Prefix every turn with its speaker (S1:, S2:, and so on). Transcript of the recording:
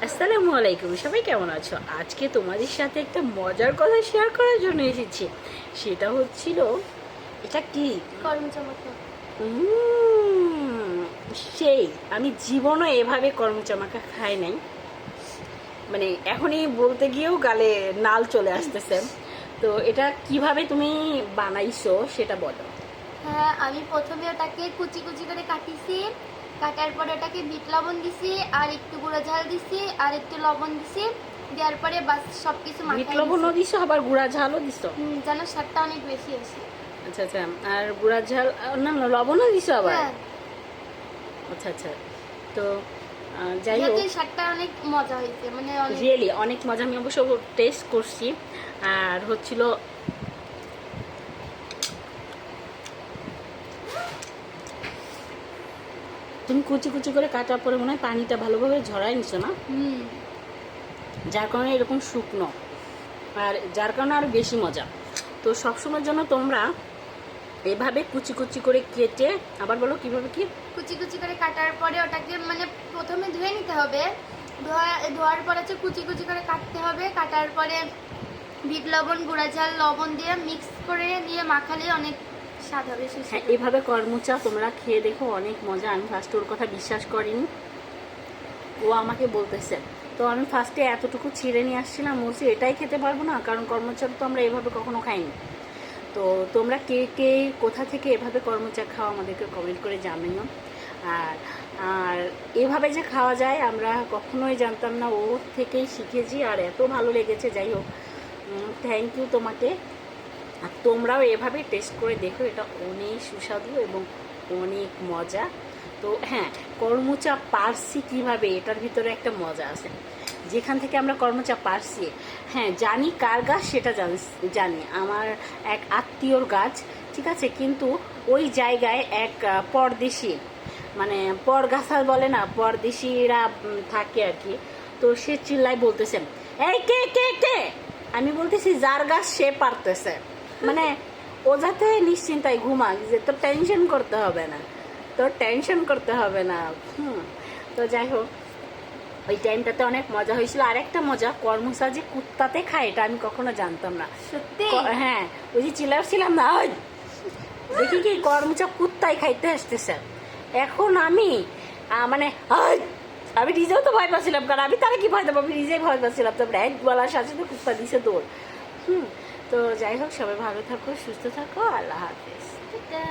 S1: আসসালামু আলাইকুম, সবাই কেমন আছো? আজকে তোমাদের সাথে একটা মজার কথা শেয়ার করার জন্য এসেছি। সেটা হচ্ছিল, এটা কি
S2: গরম চামাকা।
S1: উম, সেই আমি জীবনও এভাবে করমচা খাই নাই। মানে এখনই বলতে গিয়েও গালে নাল চলে আসতেছে। তো এটা কিভাবে তুমি বানাইছো সেটা বলো।
S2: হ্যাঁ, আমি প্রথমে ওটাকে কুচি কুচি করে কাটিছি। কাটার পরে ওটাকে বিট লবণ দিছি, আর একটু গুঁড়ো ঝাল দিছি, আর একটু লবণ দিছি। দেওয়ার পরে বাস সবকিছু
S1: বিট
S2: মাখাই
S1: লবণও
S2: দিছি।
S1: দিছো, আবার গুঁড়া ঝালও দিছো?
S2: যেন স্বাদটা অনেক বেশি আসে।
S1: আচ্ছা আচ্ছা। আর গুঁড়া ঝাল না না, লবণও দিছো আবার?
S2: হ্যাঁ,
S1: আচ্ছা আচ্ছা। তো যাই
S2: যেহেতু
S1: হোক,
S2: এই স্বাদটা অনেক মজা হয়েছে, মানে অনেক।
S1: রিয়েলি অনেক মজা। আমি অবশ্য টেস্ট করছি। আর হচ্ছিল, তুমি কুচি কুচি করে কাটার পরে মনে হয় পানিটা ভালোভাবে ঝরাই নিছো না,
S2: হুম।
S1: যার কারণে এরকম শুকনো, আর যার কারণে আরও বেশি মজা। তো সবসময়ের জন্য তোমরা এভাবে কুচি কুচি করে কেটে, আবার বলো কিভাবে কি?
S2: কুচি কুচি করে কাটার পরে ওটাকে মানে প্রথমে ধুয়ে নিতে হবে। ধোয়ার পরে হচ্ছে কুচি কুচি করে কাটতে হবে। কাটার পরে বিট লবণ, গুঁড়া ঝাল, লবণ দিয়ে মিক্স করে নিয়ে মাখালে অনেক স্বাদ হবে
S1: হ্যাঁ,
S2: সুস্বাদু।
S1: এভাবে করমচা তোমরা খেয়ে দেখো, অনেক মজা। আমি ফার্স্টে ওর কথা বিশ্বাস করিনি, ও আমাকে বলতেছে। তো আমি ফার্স্টে এতটুকু ছিঁড়ে নিয়ে আসছিলাম, বলছি এটাই খেতে পারবো না, কারণ কর্মচা তো আমরা এভাবে কখনো খাইনি। তো তোমরা কে কে কোথা থেকে এভাবে কর্মচা খাও আমাদেরকে কমেন্ট করে জানিও। আর আর এভাবে যে খাওয়া যায় আমরা কখনোই জানতাম না, ওর থেকেই শিখেছি আর এত ভালো লেগেছে। যাই হোক, থ্যাংক ইউ তোমাকে। আর তোমরাও এভাবে টেস্ট করে দেখো, এটা অনেক সুস্বাদু এবং অনেক মজা। তো হ্যাঁ, কর্মচা পারছি কীভাবে, এটার ভিতরে একটা মজা আছে। যেখান থেকে আমরা কর্মচা পারছি, হ্যাঁ জানি কার গাছ সেটা জানি, আমার এক আত্মীয়র গাছ, ঠিক আছে। কিন্তু ওই জায়গায় এক পরদেশি, মানে পরগাছাল বলে না, পরদেশিরা থাকে আর কি। তো সে চিল্লায় বলতেছে, এই কে কে কে? আমি বলতেছি যার গাছ সে পারতেছে, মানে ও যাতে নিশ্চিন্তায় ঘুমাক, যে তোর টেনশন করতে হবে না, তোর টেনশন করতে হবে না। তো যাই হোক, ওই টাইমটাতে অনেক মজা হয়েছিল। আরেকটা মজা, কর্মসা যে কুত্তাতে খায় এটা আমি কখনো জানতাম না।
S2: সত্যি?
S1: হ্যাঁ, ওই যে চিল্লাচ্ছিলাম না, ওই দেখি কি কর্মচা কুত্তাই খাইতে আসতেছে। এখন আমি মানে আমি নিজেও তো ভয় পাচ্ছিলাম, কারণ আমি তারা কি ভয় দেবো, আমি নিজেই ভয় পাচ্ছিলাম। তারপরে এক বলার সাথে সাথে কুত্তা দিছে দৌড়। তো যাই হোক, সবাই ভালো থাকো, সুস্থ থাকো, আল্লাহ হাফেজ।
S2: এটা